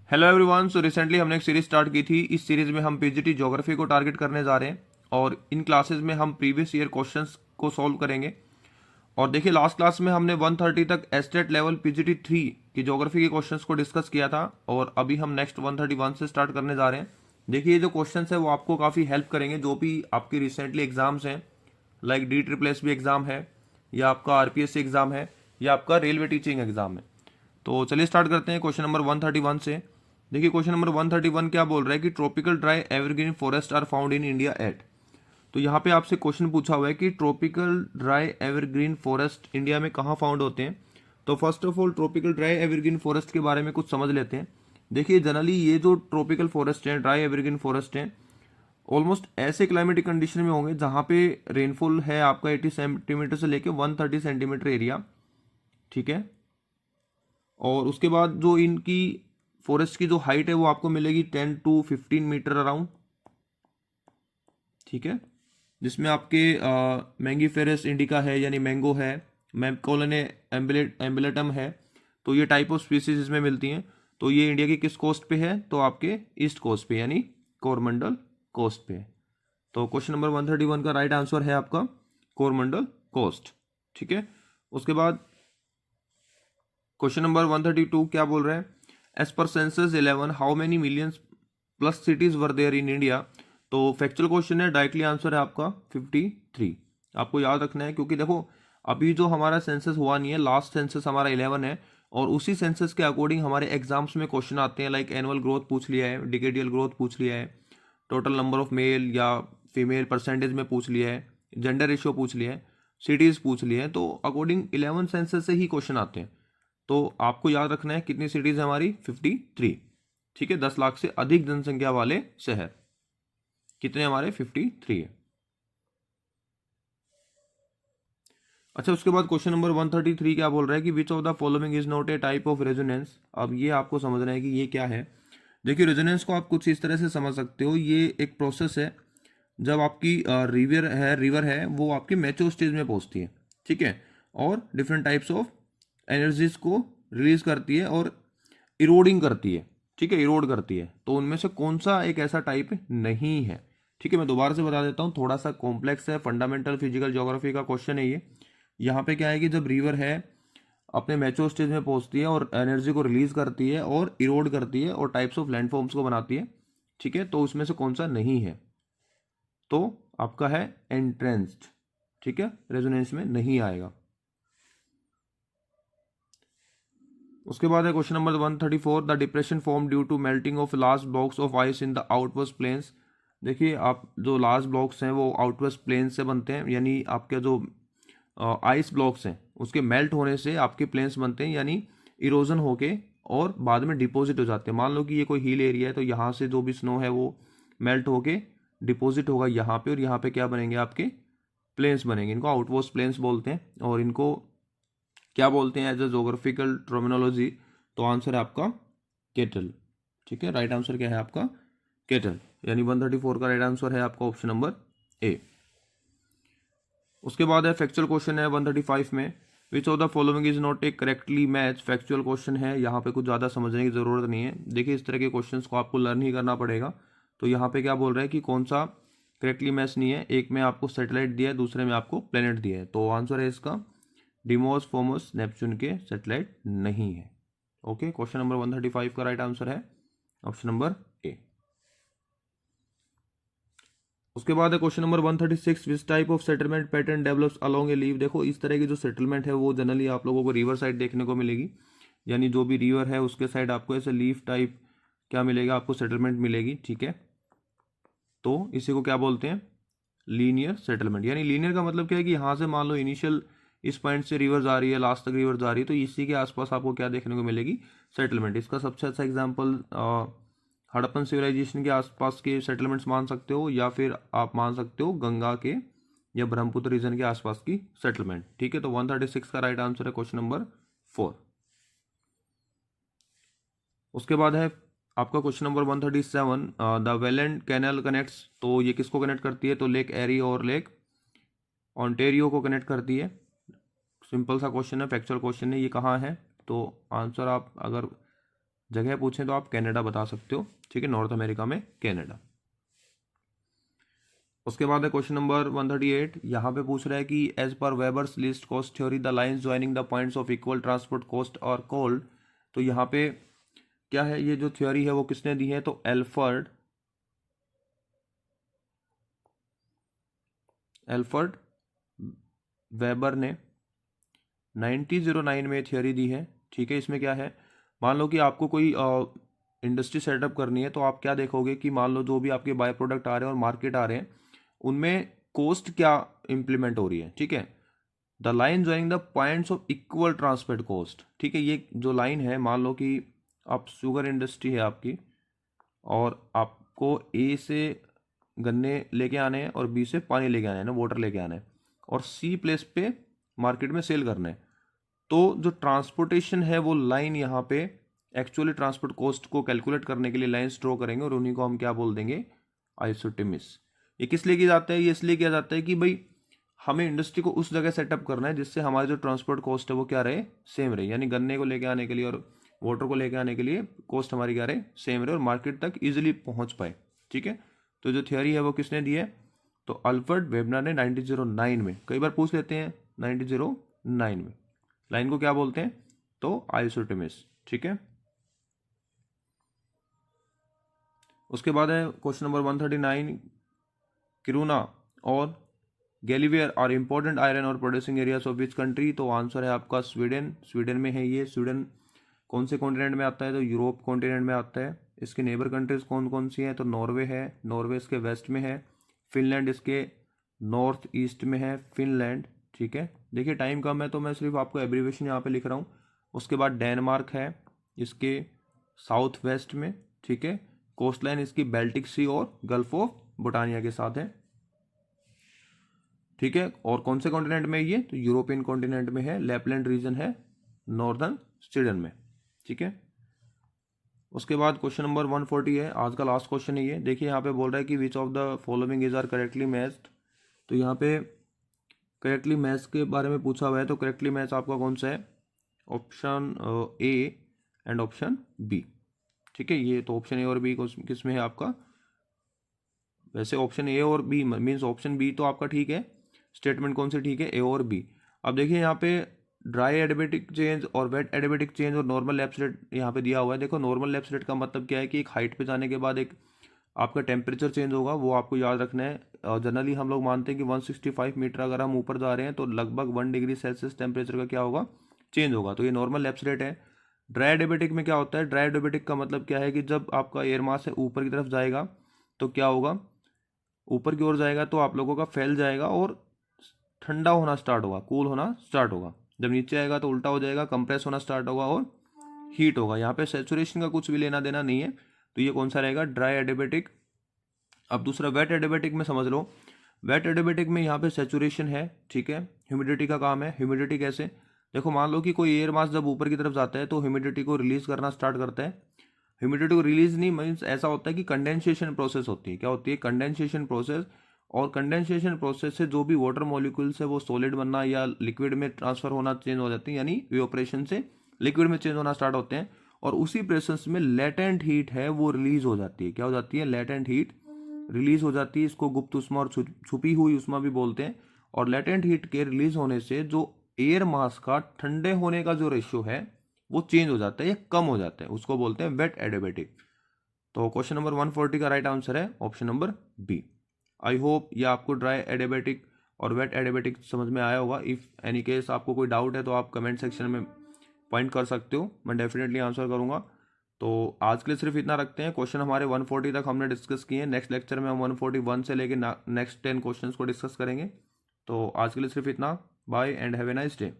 Hello everyone. So recently हमने एक series start की थी। इस सीरीज में हम पीजीटी ज्योग्राफी को टारगेट करने जा रहे हैं और इन क्लासेस में हम प्रीवियस ईयर क्वेश्चंस को सॉल्व करेंगे। और देखिए, लास्ट क्लास में हमने 130 तक एस्टेट लेवल पीजीटी 3 की ज्योग्राफी के क्वेश्चंस को डिस्कस किया था और अभी हम नेक्स्ट 131 से स्टार्ट करने जा रहे हैं। देखिए, ये जो क्वेश्चंस है वो आपको काफ़ी हेल्प करेंगे, जो भी आपकी रिसेंटली एग्जाम्स हैं, लाइक DSSS एग्जाम है, या आपका आरपीएससी एग्जाम है, या आपका रेलवे टीचिंग एग्जाम है। तो चलिए स्टार्ट करते हैं क्वेश्चन नंबर 131 से। देखिए, क्वेश्चन नंबर 131 क्या बोल रहा है कि tropical dry evergreen forest are found in India at. तो यहाँ पे आपसे क्वेश्चन पूछा हुआ है कि tropical dry evergreen forest India में कहाँ फाउंड होते हैं। तो first of all tropical dry evergreen forest के बारे में कुछ समझ लेते हैं। देखिए, जनरली ये जो ट्रॉपिकल फॉरेस्ट है, ड्राई एवरग्रीन फॉरेस्ट है, ऑलमोस्ट ऐसे क्लाइमेटिक कंडीशन में होंगे जहाँ पे रेनफॉल है आपका 80 सेंटीमीटर से लेके 130 सेंटीमीटर एरिया। ठीक है। और उसके बाद जो इनकी फॉरेस्ट की जो हाइट है वो आपको मिलेगी 10 to 15 मीटर अराउंड। ठीक है। जिसमें आपके मैंगीफेरस इंडिका है, यानी मैंगो है, मैमकोलोने एम्बलेटम है। तो ये टाइप ऑफ स्पीसीज इसमें मिलती हैं। तो ये इंडिया की किस कोस्ट पे है? तो आपके ईस्ट कोस्ट पे, यानी कोरमंडल कोस्ट पे। तो क्वेश्चन नंबर 131 का राइट आंसर है आपका कोरमंडल कोस्ट। ठीक है। उसके बाद क्वेश्चन नंबर 132 क्या बोल रहे हैं? As per census 11 how many millions plus cities were there in India. तो फैक्चुअल क्वेश्चन है, डायरेक्टली आंसर है आपका 53। आपको याद रखना है, क्योंकि देखो अभी जो हमारा सेंसस हुआ नहीं है, लास्ट सेंसस हमारा 11 है और उसी सेंसस के अकॉर्डिंग हमारे एग्जाम्स में क्वेश्चन आते हैं। लाइक एनुअल ग्रोथ पूछ लिया है, डिकेडियल ग्रोथ पूछ लिया है, टोटल नंबर ऑफ मेल या फीमेल परसेंटेज में पूछ लिया है, जेंडर रेशियो पूछ लिया है, सिटीज पूछ लिए हैं। तो अकॉर्डिंग 11 सेंसस से ही क्वेश्चन आते हैं। तो आपको याद रखना है कितनी सिटीज है हमारी? 53। ठीक है। 10 लाख से अधिक जनसंख्या वाले शहर कितने हमारे? 53 है। अच्छा, उसके बाद क्वेश्चन नंबर 133 क्या बोल रहा है कि which of the following is not a type of resonance. अब ये आपको समझना है कि ये क्या है। देखिए, रेजोनेंस को आप कुछ इस तरह से समझ सकते हो, ये एक प्रोसेस है जब आपकी रिवर है वो आपकी मैच्योर स्टेज में पहुंचती है। ठीक है। और डिफरेंट टाइप्स ऑफ एनर्जीज को रिलीज करती है और इरोडिंग करती है। ठीक है, इरोड करती है। तो उनमें से कौन सा एक ऐसा टाइप नहीं है? ठीक है, मैं दोबारा से बता देता हूँ, थोड़ा सा कॉम्प्लेक्स है, फंडामेंटल फिजिकल ज्योग्राफी का क्वेश्चन है ये। यहाँ पे क्या है कि जब रिवर है अपने मैच्योर स्टेज में पहुंचती है और एनर्जी को रिलीज करती है और इरोड करती है और टाइप्स ऑफ लैंडफॉर्म्स को बनाती है। ठीक है, तो उसमें से कौन सा नहीं है? तो आपका है एंट्रेंस्ड। ठीक है, रेजोनेंस में नहीं आएगा। उसके बाद है question number 134 the depression form due to melting of large blocks of ice in the outwash plains. देखिए, आप जो लार्ज ब्लॉक्स हैं वो आउटवर्स्ट प्लेन से बनते हैं, यानी आपके जो आइस ब्लॉक्स हैं उसके मेल्ट होने से आपके प्लेन्स बनते हैं, यानी इरोजन होके और बाद में डिपॉजिट हो जाते हैं। मान लो कि ये कोई हिल एरिया है, तो यहाँ से जो भी स्नो है वो मेल्ट होके डिपॉजिट होगा यहाँ पे, और यहाँ पे क्या बनेंगे? आपके प्लेन्स बनेंगे। इनको आउटवर्स्ट प्लेन्स बोलते हैं और इनको क्या बोलते हैं एज अ जोग्राफिकल टर्मिनोलॉजी? तो आंसर है आपका केटल। ठीक है, राइट आंसर क्या है आपका? केटल। यानी 134 का राइट आंसर है आपका ऑप्शन नंबर ए। उसके बाद है फैक्चुअल क्वेश्चन है 135 में, विच of the following is not a correctly match. Factual question है, यहाँ पे कुछ ज़्यादा समझने की ज़रूरत नहीं है। देखिए, इस तरह के क्वेश्चंस को आपको लर्न ही करना पड़ेगा। तो यहाँ पे क्या बोल रहा है कि कौन सा करेक्टली मैच नहीं है? एक में आपको सैटेलाइट दिया है, दूसरे में आपको प्लेनेट दिया है। तो आंसर है इसका डिमोस, फोमस, नेपच्यून के सैटेलाइट नहीं है। ओके, क्वेश्चन नंबर 135 का राइट आंसर है ऑप्शन नंबर ए। उसके बाद है question number 136 which type of settlement pattern develops along A leave. देखो, इस तरह की जो सेटलमेंट है वो जनरली आप लोगों को रिवर साइड देखने को मिलेगी, यानी जो भी रिवर है उसके साइड आपको ऐसे लीफ टाइप क्या मिलेगा? आपको सेटलमेंट मिलेगी। ठीक है, तो इसी को क्या बोलते हैं? Linear settlement. यानी लीनियर का मतलब क्या है कि यहाँ से मान लो इनिशियल इस पॉइंट से रिवर जा रही है, लास्ट तक रिवर जा रही है, तो इसी के आसपास आपको क्या देखने को मिलेगी? सेटलमेंट। इसका सबसे अच्छा एग्जांपल हड़प्पन सिविलाइजेशन के आसपास के सेटलमेंट्स मान सकते हो, या फिर आप मान सकते हो गंगा के या ब्रह्मपुत्र रीजन के आसपास की सेटलमेंट। ठीक है, तो 136 का राइट आंसर है क्वेश्चन नंबर 4। उसके बाद है आपका question number 137 the Welland canal connects. तो ये किसको कनेक्ट करती है? तो लेक एरी और लेक ऑन्टेरियो को कनेक्ट करती है। सिंपल सा क्वेश्चन है, फैक्चुअल क्वेश्चन है, ये कहाँ है? तो आंसर आप अगर जगह पूछें तो आप कनाडा बता सकते हो, ठीक है, नॉर्थ अमेरिका में कनाडा। उसके बाद है क्वेश्चन नंबर 138, यहाँ पे पूछ रहा है कि as per Weber's least cost theory the lines joining the points of equal transport cost are called. तो यहाँ पे क्या है, ये जो थ्योरी है वो किसने दी है, तो एल्फर्ड वेबर ने 1909 में थ्योरी दी है, ठीक है। इसमें क्या है, मान लो कि आपको कोई इंडस्ट्री सेटअप करनी है, तो आप क्या देखोगे कि मान लो जो भी आपके बाय प्रोडक्ट आ रहे हैं और मार्केट आ रहे हैं, उनमें कॉस्ट क्या इंप्लीमेंट हो रही है, ठीक है। The line joining the points of equal transport cost, ठीक है। ये जो लाइन है, मान लो कि आप शुगर इंडस्ट्री है आपकी, और आपको ए से गन्ने लेके आने हैं और बी से पानी लेके आने हैं ना, वाटर लेके आने हैं, और सी प्लेस पे मार्केट में सेल करना है। तो जो ट्रांसपोर्टेशन है वो लाइन यहाँ पे एक्चुअली ट्रांसपोर्ट कॉस्ट को कैलकुलेट करने के लिए लाइन ड्रॉ करेंगे, और उन्हीं को हम क्या बोल देंगे, आइसोटेमिस। ये किस लिए किया जाता है, ये इसलिए किया जाता है कि भाई हमें इंडस्ट्री को उस जगह सेटअप करना है जिससे हमारी जो ट्रांसपोर्ट कॉस्ट है वो क्या रहे, सेम रहे। यानी गन्ने को लेके आने के लिए और वाटर को लेके आने के लिए कॉस्ट हमारी क्या रहे, सेम रहे, और मार्केट तक इजिली पहुंच पाए, ठीक है। तो जो थियोरी है वो किसने दी है, तो अल्फ्रेड वेबनर ने 1909 में। कई बार पूछ लेते हैं 1909 में। लाइन को क्या बोलते हैं, तो आइसोटेमिस, ठीक है। उसके बाद है क्वेश्चन नंबर 139, किरूना और गैलीवेयर आर इंपॉर्टेंट आयरन और producing areas of which country. तो आंसर है आपका स्वीडन। स्वीडन में है ये। स्वीडन कौन से कॉन्टिनेंट में आता है, तो यूरोप कॉन्टिनेंट में आता है। इसके नेबर कंट्रीज कौन कौन सी हैं, तो नॉर्वे है, नॉर्वे इसके वेस्ट में है। फिनलैंड इसके नॉर्थ ईस्ट में है, फिनलैंड, ठीक है। देखिए टाइम कम है तो मैं सिर्फ आपको एब्रीवेशन यहाँ पे लिख रहा हूँ। उसके बाद डेनमार्क है इसके साउथ वेस्ट में, ठीक है। कोस्ट लाइन इसकी बेल्टिक सी और गल्फ ऑफ बोटानिया के साथ है, ठीक है। और कौन से कॉन्टिनेंट में ये, तो यूरोपियन कॉन्टिनेंट में है। लैपलैंड रीजन है नॉर्दर्न स्वीडन में, ठीक है। उसके बाद क्वेश्चन नंबर 140 है, आज का लास्ट क्वेश्चन है ये। देखिए यहाँ पे बोल रहा है कि which of the following is are correctly matched. तो यहाँ पे करेक्टली मैच के बारे में पूछा हुआ है, तो करेक्टली मैच आपका कौन सा है, option A and option B, ठीक है। ये तो ऑप्शन ए और बी किस में है आपका, वैसे ऑप्शन ए और बी मीन्स ऑप्शन बी तो आपका ठीक है। स्टेटमेंट कौन सी ठीक है, ए और बी। अब देखिए यहाँ पे ड्राई एडियाबेटिक चेंज और वेट एडियाबेटिक चेंज और नॉर्मल लैप्स रेट यहाँ पे दिया हुआ है। देखो नॉर्मल लैप्स रेट का मतलब क्या है कि एक हाइट पे जाने के बाद एक आपका टेम्परेचर चेंज होगा, वो आपको याद रखना है। जनरली हम लोग मानते हैं कि 165 मीटर अगर हम ऊपर जा रहे हैं तो लगभग 1 डिग्री सेल्सियस टेम्परेचर का क्या होगा, चेंज होगा। तो ये नॉर्मल लैप्स रेट है। ड्राई एडियाबेटिक में क्या होता है, ड्राई एडियाबेटिक का मतलब क्या है कि जब आपका एयर मास है ऊपर की तरफ जाएगा तो क्या होगा, ऊपर की ओर जाएगा तो आप लोगों का फैल जाएगा और ठंडा होना स्टार्ट होगा, कूल होना स्टार्ट होगा। जब नीचे आएगा तो उल्टा हो जाएगा, कंप्रेस होना स्टार्ट होगा और हीट होगा। यहाँ पे सैचुरेशन का कुछ भी लेना देना नहीं है, तो ये कौन सा रहेगा, ड्राई एडियाबेटिक। अब दूसरा वेट एडियाबेटिक में समझ लो। वेट एडियाबेटिक में यहाँ पे सैचुरेशन है, ठीक है। ह्यूमिडिटी का काम है। ह्यूमिडिटी कैसे, देखो मान लो कि कोई एयर मास जब ऊपर की तरफ जाता है तो ह्यूमिडिटी को रिलीज करना स्टार्ट करता है। ह्यूमिडिटी को रिलीज नहीं मीन्स ऐसा होता है कि कंडेंसेशन प्रोसेस होती है। क्या होती है, कंडेंसेशन प्रोसेस। और कंडेंसेशन प्रोसेस से जो भी वाटर मॉलिक्यूल्स है वो सॉलिड बनना या लिक्विड में ट्रांसफर होना चेंज हो जाती है, यानी इवेपोरेशन से लिक्विड में चेंज होना स्टार्ट होते हैं। और उसी प्रोसेस में लेटेंट हीट है वो रिलीज हो जाती है। क्या हो जाती है, लेटेंट हीट रिलीज हो जाती है। इसको गुप्त उष्मा और छुपी हुई उष्मा भी बोलते हैं। और लेटेंट हीट के रिलीज होने से जो एयर मास का ठंडे होने का जो रेशियो है वो चेंज हो जाता है या कम हो जाता है, उसको बोलते हैं वेट एडियाबेटिक। तो क्वेश्चन नंबर 140 का राइट आंसर है option number B. I hope ये आपको ड्राई एडियाबेटिक और वेट एडियाबेटिक समझ में आया होगा। इफ़ एनी केस आपको कोई डाउट है तो आप कमेंट सेक्शन में पॉइंट कर सकते हो, मैं डेफिनेटली आंसर करूंगा। तो आज के लिए सिर्फ इतना रखते हैं। क्वेश्चन हमारे 140 तक हमने डिस्कस किए हैं। नेक्स्ट लेक्चर में हम 141 से लेकर नेक्स्ट 10 क्वेश्चंस को डिस्कस करेंगे। तो आज के लिए सिर्फ इतना। Bye and have a nice day.